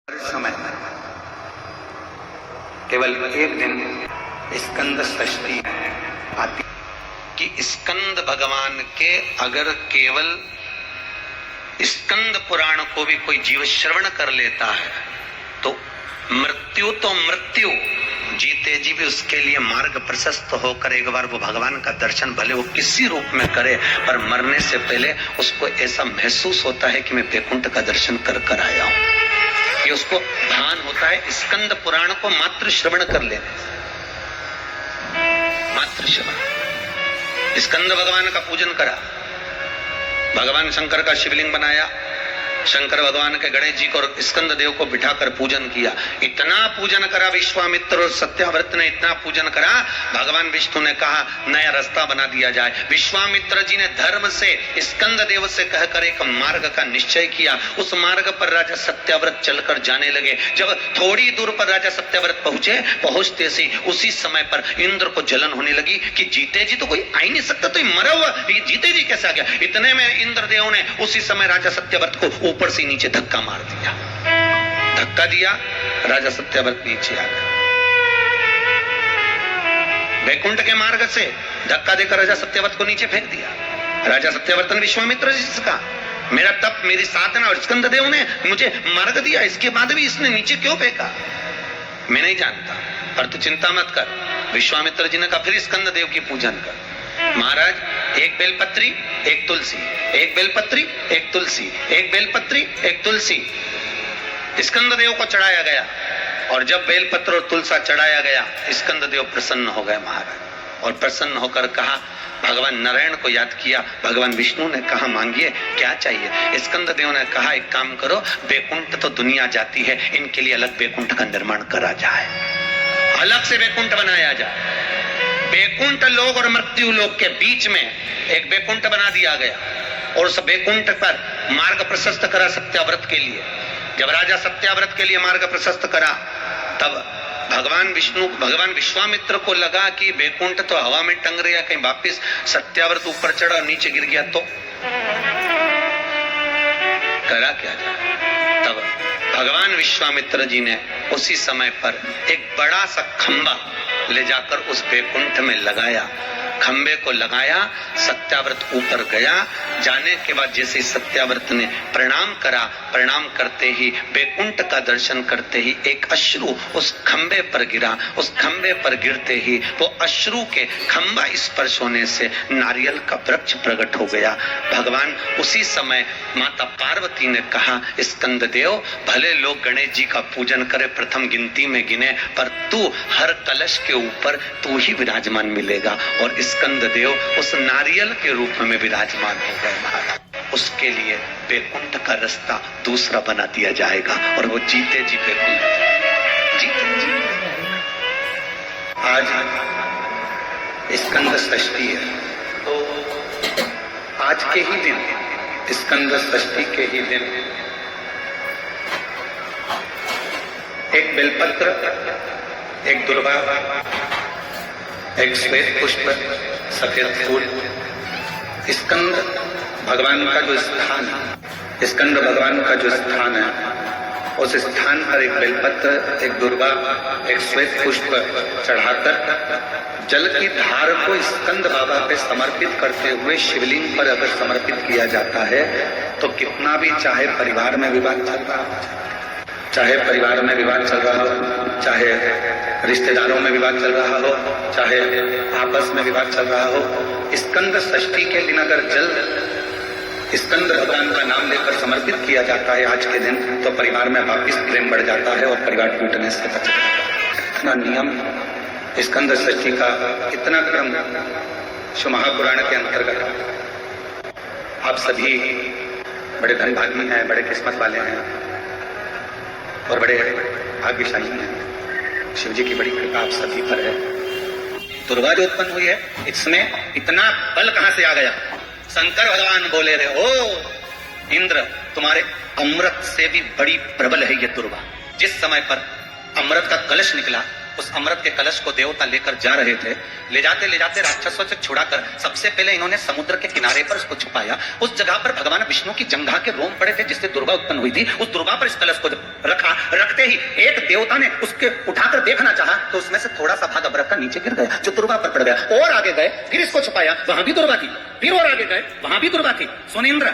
हर समय केवल एक दिन स्कंद षष्ठी आती कि स्कंद भगवान के अगर केवल स्कंद पुराण को भी कोई जीव श्रवण कर लेता है तो मृत्यु जीते जी भी उसके लिए मार्ग प्रशस्त होकर एक बार वो भगवान का दर्शन भले वो किसी रूप में करे, पर मरने से पहले उसको ऐसा महसूस होता है कि मैं वैकुंठ का दर्शन कर आया हूं। कि उसको भान होता है स्कंद पुराण को मात्र श्रवण कर लेने से। मात्र श्रवण, स्कंद भगवान का पूजन करा, भगवान शंकर का शिवलिंग बनाया, शंकर भगवान के गणेश जी को और स्कंद देव को बिठाकर पूजन किया। इतना पूजन करा विश्वामित्र और सत्याव्रत ने, इतना पूजन करा, भगवान विष्णु ने कहा नया रास्ता बना दिया जाए। विश्वामित्र जी ने धर्म से स्कंद देव से कहकर एक मार्ग का निश्चय किया। उस मार्ग पर राजा सत्याव्रत चलकर जाने लगे। जब थोड़ी दूर पर राजा सत्याव्रत पहुंचते से उसी समय पर इंद्र को जलन होने लगी कि जीते जी तो कोई आ ही नहीं सकता, तो मरा हुआ ये जीते जी कैसे आ गया। इतने में इंद्रदेव ने उसी समय राजा सत्याव्रत को ऊपर से नीचे धक्का मार दिया। धक्का दिया, राजा सत्याव्रत नीचे आ गया। वैकुंठ के मार्ग से धक्का देकर राजा सत्याव्रत को नीचे फेंक दिया। राजा सत्याव्रत ने विश्वामित्र जी से कहा मेरा तप, मेरी साधना और स्कंद देव ने मुझे मार्ग दिया, इसके बाद भी इसने नीचे क्यों फेंका मैं नहीं जानता, पर तू चिंता मत कर। विश्वामित्र जी ने कहा फिर स्कंद देव की पूजन कर। महाराज एक बेलपत्री एक तुलसी, एक बेलपत्री एक तुलसी, एक बेलपत्री एक तुलसी स्कंद देव को चढ़ाया गया। और जब बेलपत्र और तुलसा चढ़ाया गया स्कंद देव प्रसन्न हो गए महाराज, और प्रसन्न होकर कहा भगवान नारायण को याद किया। भगवान विष्णु ने कहा मांगिए क्या चाहिए। स्कंद देव ने कहा एक काम करो, वैकुंठ तो दुनिया जाती है, इनके लिए अलग वैकुंठ का निर्माण करा जाए, अलग से वैकुंठ बनाया जाए। वैकुंठ लोक और मृत्यु लोक के बीच में एक वैकुंठ बना दिया गया और उस वैकुंठ पर मार्ग प्रशस्त करा सत्याव्रत के लिए। जब राजा सत्याव्रत के लिए मार्ग प्रशस्त करा तब भगवान विश्वामित्र को लगा कि वैकुंठ तो हवा में टंग रहा, कहीं वापिस सत्याव्रत ऊपर चढ़ा और नीचे गिर गया तो करा क्या जाए। तब भगवान विश्वामित्र जी ने उसी समय पर एक बड़ा सा खंबा ले जाकर उस वैकुंठ में लगाया। खंबे को लगाया, सत्याव्रत ऊपर गया। जाने के बाद जैसे सत्याव्रत ने प्रणाम करा, प्रणाम करते ही वैकुंठ का दर्शन करते ही एक अश्रु उस खंबे पर गिरा। उस खंबे पर गिरते ही वो अश्रु के खंबा स्पर्श होने से नारियल का वृक्ष प्रकट हो गया। भगवान उसी समय माता पार्वती ने कहा स्कंद देव भले लोग गणेश जी का पूजन करे, प्रथम गिनती में गिने, पर तू हर कलश के ऊपर तू ही विराजमान मिलेगा। और स्कंद देव उस नारियल के रूप में विराजमान हो गए महाराज। उसके लिए वैकुंठ का रास्ता दूसरा बना दिया जाएगा और वो जीते जी वैकुंठ जीते। आज स्कंद षष्ठी है, तो आज के ही दिन, स्कंद षष्ठी के ही दिन एक बेलपत्र, एक दुर्वा, एक श्वेत पुष्प, सफेद फूल, स्कंद भगवान का जो स्थान है, स्कंद भगवान का जो स्थान है, उस स्थान पर एक बेलपत्र, एक दुर्वा, एक श्वेत पुष्प चढ़ाकर जल की धार को स्कंद बाबा पे समर्पित करते हुए शिवलिंग पर अगर समर्पित किया जाता है तो कितना भी, चाहे परिवार में विवाद चल रहा हो, चाहे परिवार में विवाद चल रहा हो, चाहे रिश्तेदारों में विवाद चल रहा हो, चाहे आपस में विवाद चल रहा हो, स्कंद षष्ठी के दिन अगर जल स्कंद भगवान का नाम लेकर समर्पित किया जाता है आज के दिन, तो परिवार में वापिस प्रेम बढ़ जाता है और परिवार टूटने से बच जाता है। इतना नियम स्कंद षष्ठी का, इतना क्रम शिव महापुराण के अंतर्गत। आप सभी बड़े धनभागी हैं, बड़े किस्मत वाले हैं और बड़े भाग्यशाली हैं। शिव जी की बड़ी कृपा आप सभी पर है। दुर्गा जो उत्पन्न हुई है, इसमें इतना बल कहां से आ गया। शंकर भगवान बोले रहे ओ इंद्र, तुम्हारे अमृत से भी बड़ी प्रबल है ये दुर्गा। जिस समय पर अमृत का कलश निकला उस अमृत के कलश को देवता लेकर जा रहे थे। ले जाते राक्षसों से छुड़ाकर सबसे पहले इन्होंने समुद्र के किनारे पर उसको छुपाया। उस जगह पर भगवान विष्णु की जंघा के रोम पड़े थे जिससे दुर्गा उत्पन्न हुई थी। उस दुर्गा पर इस कलश को रखा। रखते ही एक देवता ने उसके उठाकर देखना चाहा तो उसमें से थोड़ा सा भाग अमृत का नीचे गिर गया जो दुर्गा पर पड़ गया। और आगे गए, फिर इसको छुपाया, वहां भी दुर्गा थी। फिर और आगे गए, वहां भी दुर्गा थी। सुनिंद्र,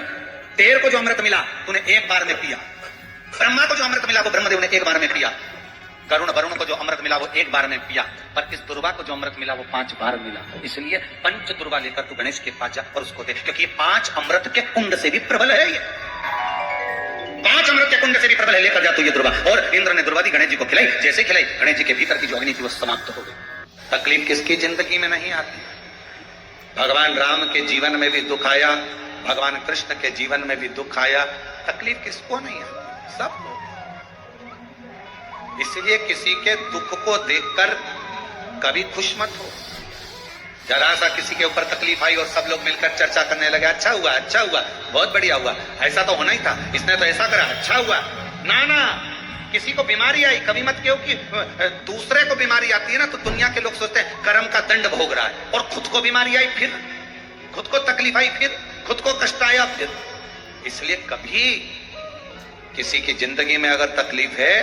तेर को जो अमृत मिला तूने एक बार में पिया। ब्रह्मा को जो अमृत मिला वो ब्रह्मदेव ने एक बार में पिया। वरुण को जो अमृत मिला वो एक बार में पिया। पर इस दुर्गा को जो अमृत मिला वो 5 बार मिला। इसलिए पंच दुर्गा लेकर तू गणेश के पास जा और उसको दे, क्योंकि ये 5 अमृत के कुंड से भी प्रबल है। ये 5 अमृत के कुंड से भी प्रबल है। लेकर जा तू ये दुर्गा। और इंद्र ने दुर्गा दी, गणेश जी को खिलाई। जैसे खिलाई, गणेश जी के भीतर की जो अग्नि थी वो समाप्त हो गई। तकलीफ किसकी जिंदगी में नहीं आती? भगवान राम के जीवन में भी दुख आया, भगवान कृष्ण के जीवन में भी दुख आया। तकलीफ किसको नहीं आती? सब लोग। इसलिए किसी के दुख को देखकर कभी खुश मत हो। जरा सा किसी के ऊपर तकलीफ आई और सब लोग मिलकर चर्चा करने लगे, अच्छा हुआ, बहुत बढ़िया हुआ, ऐसा तो होना ही था, इसने तो ऐसा करा, अच्छा हुआ। ना, किसी को बीमारी आई कभी मत कहो कि दूसरे को बीमारी आती है ना तो दुनिया के लोग सोचते हैं कर्म का दंड भोग रहा है। और खुद को बीमारी आई, फिर खुद को तकलीफ आई, फिर खुद को कष्ट आया, फिर। इसलिए कभी किसी की जिंदगी में अगर तकलीफ है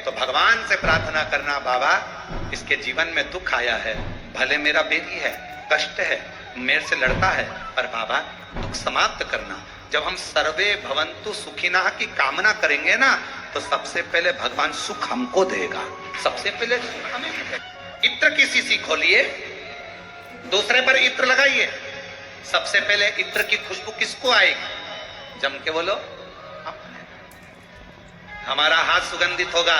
तो भगवान से प्रार्थना करना, बाबा इसके जीवन में दुख आया है, भले मेरा बेटी है, कष्ट है, मेरे से लड़ता है, पर बाबा दुख समाप्त करना। जब हम सर्वे भवन्तु सुखिनः की कामना करेंगे ना तो सबसे पहले भगवान सुख हमको देगा। सबसे पहले सुख हमें देगा। इत्र की शीशी खोलिए, दूसरे पर इत्र लगाइए। सबसे पहले इत्र की खुशबू किसको आएगी? जम के बोलो, हमारा हाथ सुगंधित होगा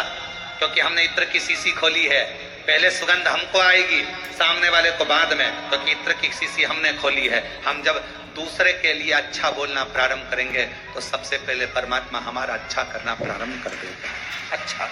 क्योंकि हमने इत्र की शीशी खोली है। पहले सुगंध हमको आएगी, सामने वाले को बाद में, क्योंकि इत्र की शीशी हमने खोली है। हम जब दूसरे के लिए अच्छा बोलना प्रारंभ करेंगे तो सबसे पहले परमात्मा हमारा अच्छा करना प्रारंभ कर देगा। अच्छा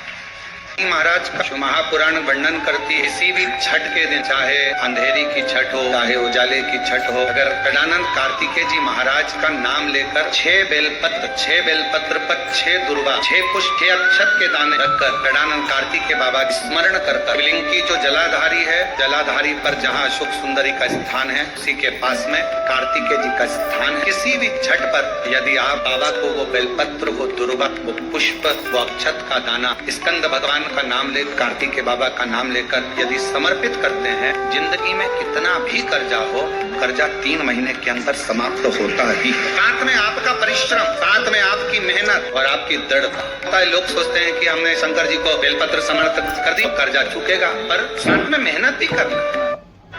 महाराज का महापुराण वर्णन करती है, किसी भी छठ के दिन, चाहे अंधेरी की छठ हो, चाहे उजाले की छठ हो, अगर गजानन कार्तिकेय जी महाराज का नाम लेकर 6 बेलपत्र पर 6 दुर्वा, 6 पुष्प, 6 अक्षत के दाने रखकर गजानन कार्तिकेय बाबा की स्मरण करकर शिवलिंग की जो जलाधारी है, जलाधारी पर जहाँ अशोक सुंदरी का स्थान है उसी के पास में कार्तिकेय जी का स्थान है। किसी भी छठ पर यदि आप बाबा को वो बेलपत्र, वो दुर्वा, वो पुष्प, वो अक्षत का दाना, स्कंद भगवान का नाम लेकर, कार्तिकेय बाबा का नाम लेकर यदि समर्पित करते हैं, जिंदगी में कितना भी कर्जा हो, कर्जा 3 महीने के अंदर समाप्त होता ही। साथ में आपका परिश्रम, साथ में आपकी मेहनत और आपकी दृढ़ता। लोग सोचते हैं कि हमने शंकर जी को बेलपत्र समर्पित कर दी, कर्जा चुकेगा, पर साथ में मेहनत भी करना।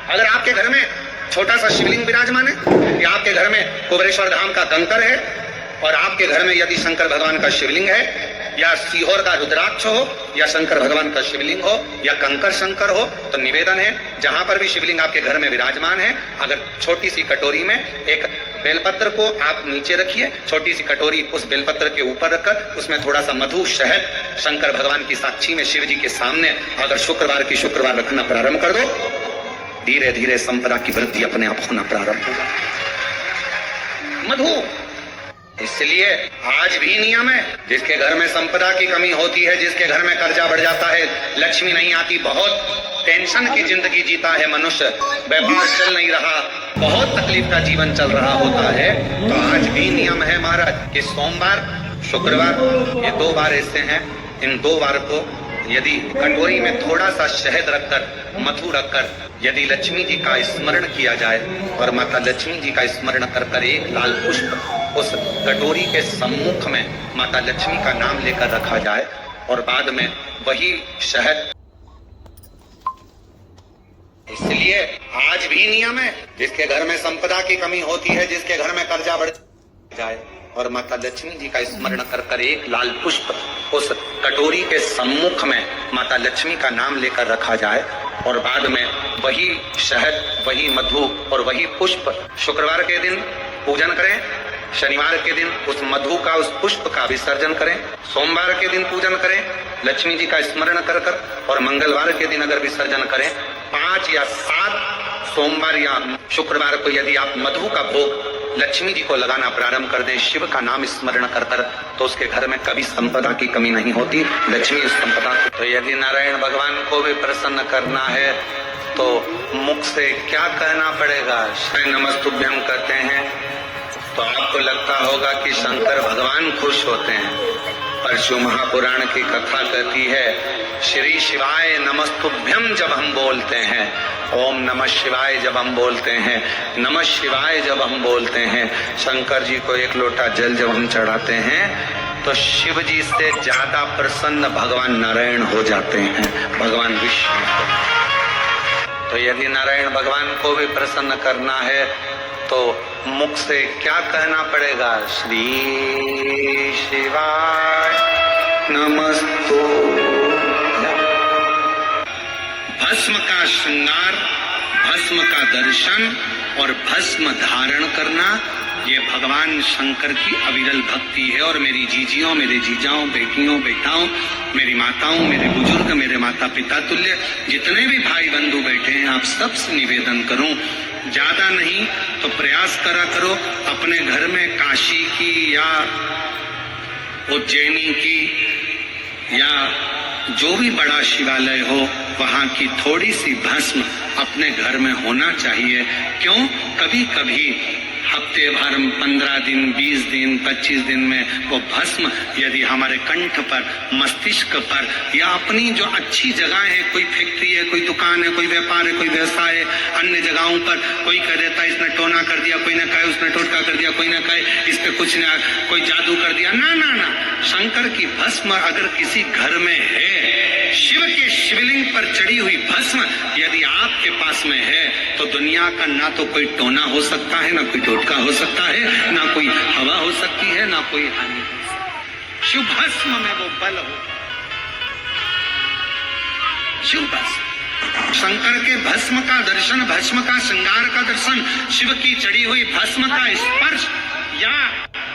अगर आपके घर में छोटा सा शिवलिंग विराजमान है, या आपके घर में कुबेरेश्वर धाम का कंकर है, और आपके घर में यदि शंकर भगवान का शिवलिंग है, या सीहोर का रुद्राक्ष हो, या शंकर भगवान का शिवलिंग हो, या कंकर शंकर हो, तो निवेदन है जहां पर भी शिवलिंग आपके घर में विराजमान है, अगर छोटी सी कटोरी में एक बेलपत्र को आप नीचे रखिए, छोटी सी कटोरी उस बेलपत्र के ऊपर रखकर उसमें थोड़ा सा मधु, शहद, शंकर भगवान की साक्षी में शिव जी के सामने अगर शुक्रवार की शुक्रवार रखना प्रारंभ कर दो, धीरे धीरे संपदा की वृद्धि अपने आप होना प्रारंभ होगा। मधु, इसलिए आज भी नियम है, जिसके घर में संपदा की कमी होती है, जिसके घर में कर्जा बढ़ जाता है, लक्ष्मी नहीं आती, बहुत टेंशन की जिंदगी जीता है मनुष्य, व्यापार चल नहीं रहा, बहुत तकलीफ का जीवन चल रहा होता है, तो आज भी नियम है महाराज कि सोमवार, शुक्रवार, ये 2 बार ऐसे हैं, इन 2 बार को यदि कटोरी में थोड़ा सा शहद रखकर, मधु रखकर यदि लक्ष्मी जी का स्मरण किया जाए और माता लक्ष्मी जी का स्मरण कर एक लाल पुष्प उस कटोरी के सम्मुख में माता लक्ष्मी का नाम लेकर रखा जाए और बाद में वही शहद। इसलिए आज भी नियम है, जिसके घर में संपदा की कमी होती है, जिसके घर में कर्जा बढ़ जाए और माता लक्ष्मी जी का स्मरण कर एक लाल पुष्प उस कटोरी के सम्मुख में माता लक्ष्मी का नाम लेकर रखा जाए और बाद में वही शहद, वही मधु और वही पुष्प शुक्रवार के दिन पूजन करें, शनिवार के दिन उस मधु का, उस पुष्प का विसर्जन करें, सोमवार के दिन पूजन करें लक्ष्मी जी का स्मरण कर और मंगलवार के दिन अगर विसर्जन करें, 5 या 7 सोमवार या शुक्रवार को यदि आप मधु का भोग लक्ष्मी जी को लगाना प्रारंभ कर दे, शिव का नाम स्मरण कर कर, तो उसके घर में कभी संपदा की कमी नहीं होती। लक्ष्मी संपदा। तो यदि नारायण भगवान को भी प्रसन्न करना है तो मुख से क्या कहना पड़ेगा? नमस्तुभ्यम कहते हैं तो आपको लगता होगा कि शंकर भगवान खुश होते हैं, पर शिव महापुराण की कथा कहती है श्री शिवाय नमस्तुभ्यम जब हम बोलते हैं, ओम नमः शिवाय जब हम बोलते हैं, नमः शिवाय जब हम बोलते हैं, शंकर जी को एक लोटा जल जब हम चढ़ाते हैं तो शिव जी से ज्यादा प्रसन्न भगवान नारायण हो जाते हैं, भगवान विष्णु। तो यदि नारायण भगवान को भी प्रसन्न करना है तो मुख से क्या कहना पड़ेगा? श्री शिवाय नमस्तुभ्यम। भस्म का श्रृंगार, भस्म का दर्शन और भस्म धारण करना, ये भगवान शंकर की अविरल भक्ति है। और मेरी जीजियों, मेरे जीजाओं, बेटियों, बेटाओं, मेरी माताओं, मेरे बुजुर्ग, मेरे माता पिता तुल्य जितने भी भाई बंधु बैठे हैं, आप सबसे निवेदन करूं, ज्यादा नहीं तो प्रयास करा करो अपने घर में काशी की या उज्जैनी की या जो भी बड़ा शिवालय हो, वहां की थोड़ी सी भस्म अपने घर में होना चाहिए। क्यों? कभी कभी हफ्ते भर, 15 दिन, 20 दिन, 25 दिन में वो भस्म यदि हमारे कंठ पर, मस्तिष्क पर या अपनी जो अच्छी जगह है, कोई फैक्ट्री है, कोई दुकान है, कोई व्यापार है, कोई व्यवसाय है, अन्य जगहों पर कोई कह देता है इसने टोना कर दिया, कोई न कहे उसने टोटका कर दिया, कोई न कहे इस पे कुछ न, कोई जादू कर दिया। ना ना ना, शंकर की भस्म अगर किसी घर में है, शिव के शिवलिंग पर चढ़ी हुई भस्म यदि आपके पास में है, तो दुनिया का ना तो कोई टोना हो सकता है, ना कोई टोटका हो सकता है, ना कोई हवा हो सकती है, ना कोई हानि हो सकती। शिव भस्म में वो बल हो, शिव भस्म। शंकर के भस्म का दर्शन, भस्म का श्रृंगार का दर्शन, शिव की चढ़ी हुई भस्म का स्पर्श, या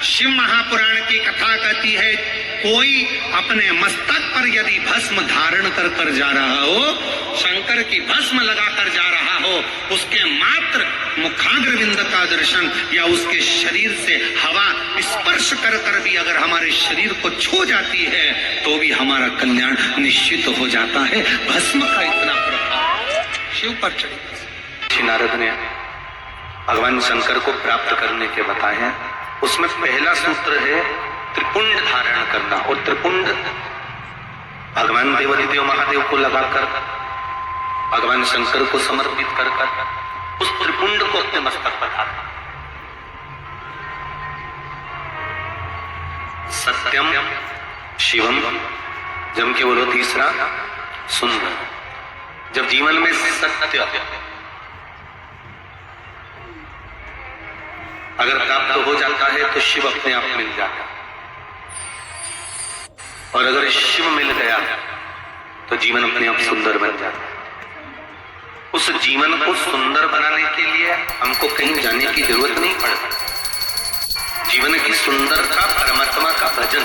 शिव महापुराण की कथा कहती है कोई अपने मस्तक पर यदि भस्म धारण कर कर जा रहा हो, शंकर की भस्म लगाकर जा रहा हो, उसके मात्र मुखाग्रविंद का दर्शन या उसके शरीर से हवा स्पर्श कर कर भी अगर हमारे शरीर को छू जाती है तो भी हमारा कल्याण निश्चित हो जाता है। भस्म का इतना प्रभाव शिव पर चढ़ी। नारद ने भगवान शंकर को प्राप्त करने के बताए हैं, उसमें पहला सूत्र है त्रिपुंड धारण करना। और त्रिपुंड भगवान देवाधिदेव महादेव को लगाकर, भगवान शंकर को समर्पित कर कर उस त्रिपुंड को अपने मस्तक पर धारण। सत्यम शिवम, जम के बोलो तीसरा सुंदर। जब जीवन में सत्य अगर प्राप्त हो जाता है तो शिव अपने आप मिल जाता है, और अगर शिव मिल गया तो जीवन अपने आप सुंदर बन जाता है। उस जीवन को सुंदर बनाने के लिए हमको कहीं जाने की जरूरत नहीं पड़ती। जीवन की सुंदरता परमात्मा का भजन।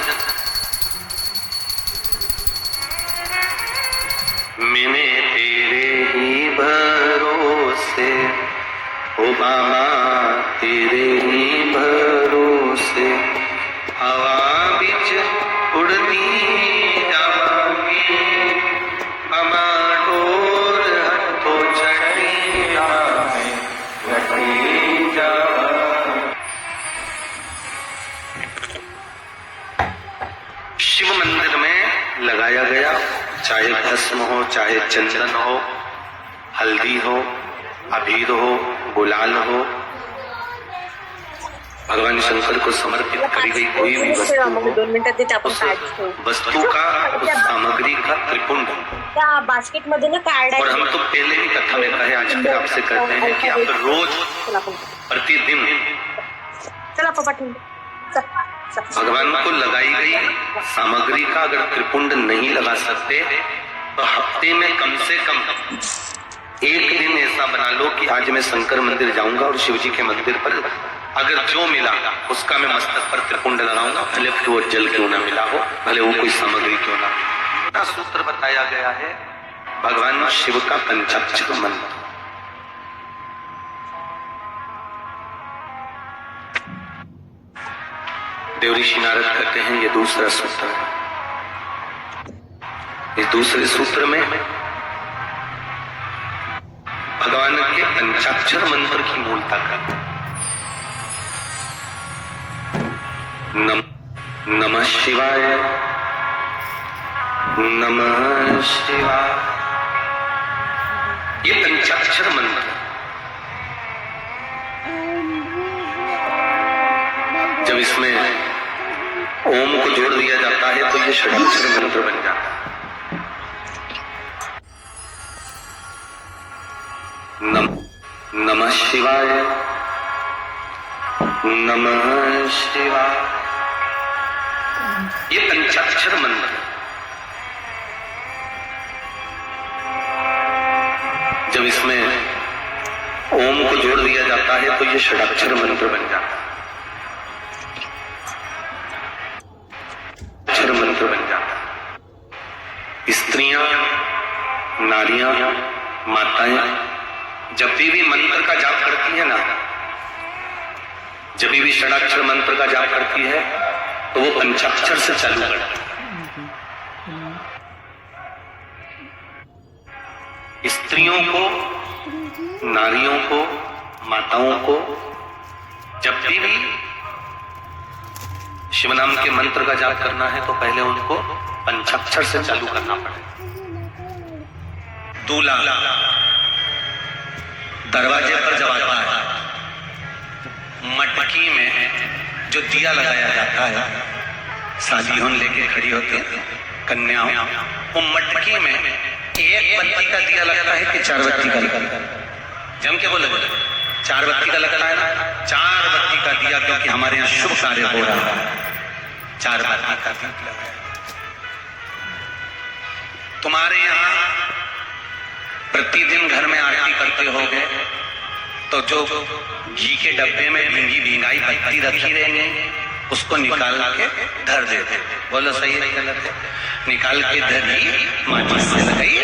मैंने तेरे ही भरोसे, ओ बाबा तेरे ही भरोसे, हवा बिच उड़ती जावांगी, हमा डोर हथों चढ़ी जाए, घटी जावा। शिव मंदिर में लगाया गया, चाहे भस्म हो, चाहे चंदन हो, हल्दी हो, अबीर हो, गुलाल हो, भगवान शंकर को समर्पित करी गई कोई भी वस्तु का, उस सामग्री का त्रिपुंड। बास्केट मध्ये ना कार्ड और हम तो पहले भी कथा में कहे, आज फिर आपसे कहते हैं कि आप रोज प्रतिदिन भगवान को लगाई गई सामग्री का अगर त्रिपुंड नहीं लगा सकते तो हफ्ते में कम से कम एक दिन ऐसा बना लो कि आज मैं शंकर मंदिर जाऊंगा और शिव जी के मंदिर पर अगर जो मिला उसका मैं मस्तक पर त्रिपुंड लगाऊंगा, भले वो जल क्यों ना मिला हो, भले वो कोई सामग्री क्यों ना हो। सूत्र बताया गया है भगवान शिव का पंचाक्षर मंत्र। देवऋषि नारद कहते हैं ये दूसरा सूत्र है। इस दूसरे सूत्र में भगवान के पंचाक्षर मंत्र की मूलता का नमः शिवाय, नमः शिवाय, ये पंचाक्षर मंत्र जब इसमें ओम को जोड़ दिया जाता है तो ये षडाक्षर मंत्र बन जाता है। नमः शिवाय, नमः शिवाय, ये पंचाक्षर मंत्र जब इसमें ओम को जोड़ दिया जाता है तो ये षडाक्षर मंत्र बन जाता है। अक्षर मंत्र बन जाता है। स्त्रियां, नारियां, माताएं जब भी मंत्र का जाप करती है ना, जब भी षडाक्षर मंत्र का जाप करती है तो वो पंचाक्षर से चालू करती है। स्त्रियों को, नारियों को, माताओं को जब भी शिव नाम के मंत्र का जाप करना है तो पहले उनको पंचाक्षर से चालू करना पड़ेगा। दूल्हा दरवाजे पर जब आता है, मटकी में जो दिया लगाया जाता है, शादियों लेके खड़ी होती है कन्याओं, वो मटकी में एक बत्ती का दिया लगता है कि 4 बत्ती का लगता है? जम के बोले 4 बत्ती का लगता है ना, 4 बत्ती का दिया, क्योंकि हमारे यहाँ शुभ कार्य हो रहा है, 4 बत्ती का दिया लगाया। तुम्हारे यहाँ प्रतिदिन घर में आरती करते होगे तो जो घी के डब्बे में भींगी भींगाई बत्ती रखी रहेंगे उसको निकाल के धर देते। बोलो सही है गलत है? निकाल के धरी, माचिस से लगाई,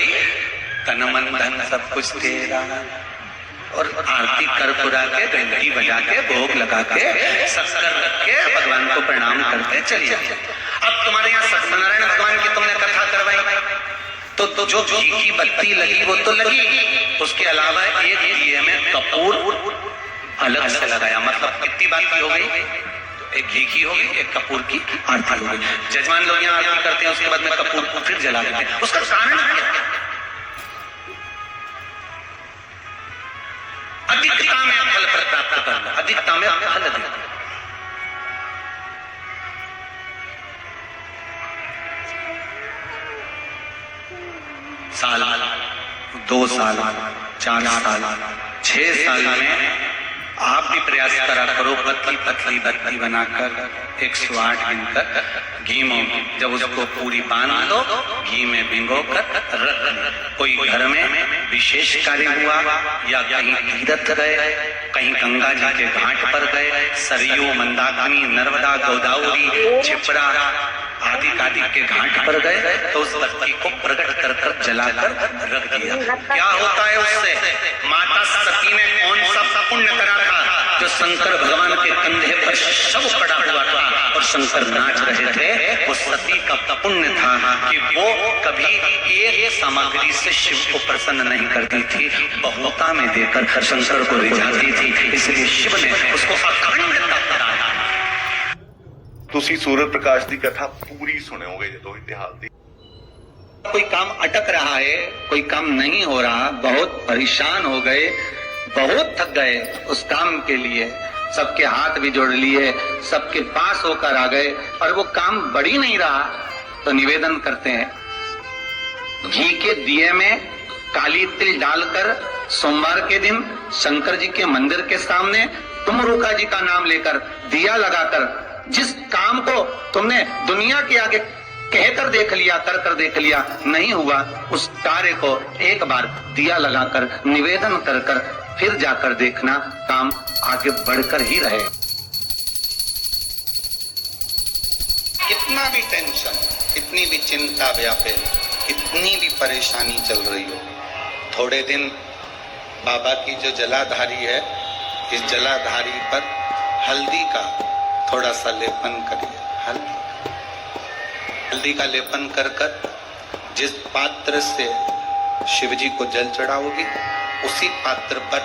तन मन धन सब कुछ तेरा, और आरती कर पुरा के घंटी बजा के भोग लगा के शक्कर रख के भगवान को प्रणाम करके चली जाए। अब तुम्हारे यहाँ सत्यनारायण भगवान की तुमने कथा करवाई तो जो घी की बत्ती लगी वो तो लगी, उसके अलावा एक दिए में कपूर अलग से लगाया। मतलब कितनी बाती हो गई? एक घी की हो गई, एक कपूर की आरती हो गई। जजमान लोग यहाँ आरती करते हैं, उसके बाद में कपूर को फिर जला देते हैं। उसका कारण क्या है? अधिकता में फल प्राप्त करना, अधिकता में फल देना। साल, 2 साल, 4 साल, 6 साल में आप भी प्रयास करा करो, पतली पतली बत्ती बनाकर 108 गिनकर घी में जब उसको पूरी बांध लो, घी में भिगो कर रख। कोई घर में विशेष कार्य हुआ या कहीं तीर्थ गए, कहीं गंगा जी के घाट पर गए, सरयू, मंदाकिनी, नर्मदा, गोदावरी, छिपरा आदि के घाट पर गए तो उस बत्ती को प्रकट कर कर जलाकर रख दिया। क्या होता है उससे? माता सती ने कौन सा पुण्य करा था जो शंकर भगवान के कंधे पर शव पड़ा हुआ था और शंकर नाच रहे थे? वो सती का पुण्य था कि वो कभी एक सामग्री से शिव को प्रसन्न नहीं करती थी, बहुता में देकर शंकर को रिझाती थी। इसलिए शिव ने उसको अखंडता कराया। ਤੁਸੀਂ सूरज प्रकाश की कथा पूरी सुने होगे जो इतिहास दी। कोई काम अटक रहा है, कोई काम नहीं हो रहा, बहुत परेशान हो गए, बहुत थक गए उस काम के लिए, सबके हाथ भी जोड़ लिए, सबके पास होकर आ गए और वो काम बढ़ ही नहीं रहा, तो निवेदन करते हैं घी के दिए में काली तिल डालकर सोमवार के दिन शंकर जी के मंदिर के सामने तुम रुका जी का नाम लेकर दिया लगाकर जिस काम को तुमने दुनिया के आगे कहकर देख लिया, कर कर देख लिया, नहीं हुआ, उस कार्य को एक बार दिया लगाकर निवेदन कर कर फिर जाकर देखना, काम आगे बढ़कर ही रहे। कितना भी टेंशन, कितनी भी चिंता व्यापे, कितनी भी परेशानी चल रही हो, थोड़े दिन बाबा की जो जलाधारी है, इस जलाधारी पर हल्दी का थोड़ा सा लेपन करिए हल्दी। हल्दी का लेपन कर कर जिस पात्र से शिव जी को जल चढ़ाओगी उसी पात्र पर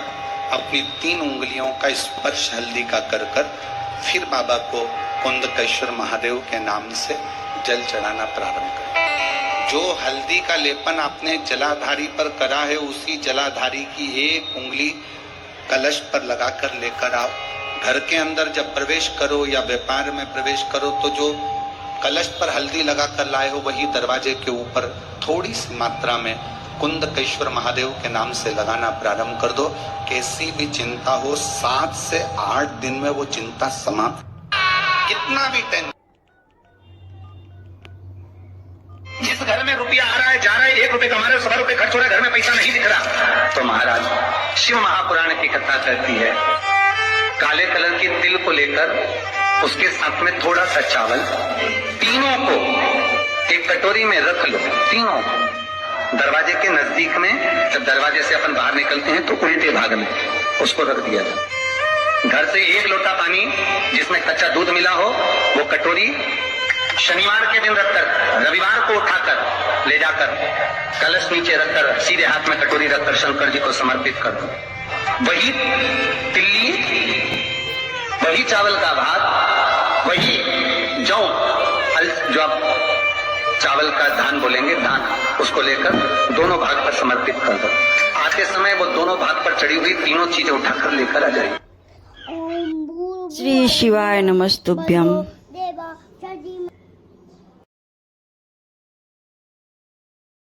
अपनी 3 उंगलियों का स्पर्श हल्दी का कर कर फिर बाबा को कुंदकेश्वर महादेव के नाम से जल चढ़ाना प्रारंभ करें। जो हल्दी का लेपन आपने जलाधारी पर करा है उसी जलाधारी की एक उंगली कलश पर लगाकर लेकर आओ। घर के अंदर जब प्रवेश करो या व्यापार में प्रवेश करो तो जो कलश पर हल्दी लगाकर लाए हो वही दरवाजे के ऊपर थोड़ी सी मात्रा में कुंदकेश्वर महादेव के नाम से लगाना प्रारंभ कर दो। कैसी भी चिंता हो 7 से 8 दिन में वो चिंता समाप्त। कितना भी टेंशन, जिस घर में रुपया आ रहा है जा रहा है, 1 रुपए कमा रहे हो, 100 रुपए खर्च हो रहा है, घर में पैसा नहीं दिख रहा, तो महाराज शिव महापुराण की कथा कहती है काले कलर की तिल को लेकर उसके साथ में थोड़ा सा चावल, तीनों को एक कटोरी में रख लो। तीनों दरवाजे के नजदीक में, जब दरवाजे से अपन बाहर निकलते हैं तो उल्टे भाग में उसको रख दिया जाए। घर से 1 लोटा पानी जिसमें कच्चा दूध मिला हो वो कटोरी शनिवार के दिन रखकर रविवार को उठाकर ले जाकर कलश नीचे रखकर सीधे हाथ में कटोरी रखकर शंकर जी को समर्पित कर दो। वही तिल्ली, वही चावल का भात, वही जौ, जो आप चावल का धान बोलेंगे, धान, उसको लेकर दोनों भाग पर समर्पित कर दो। आते समय वो दोनों भाग पर चढ़ी हुई तीनों चीजें उठाकर लेकर आ जाएगी। श्री शिवाय नमस्तुभ्यम।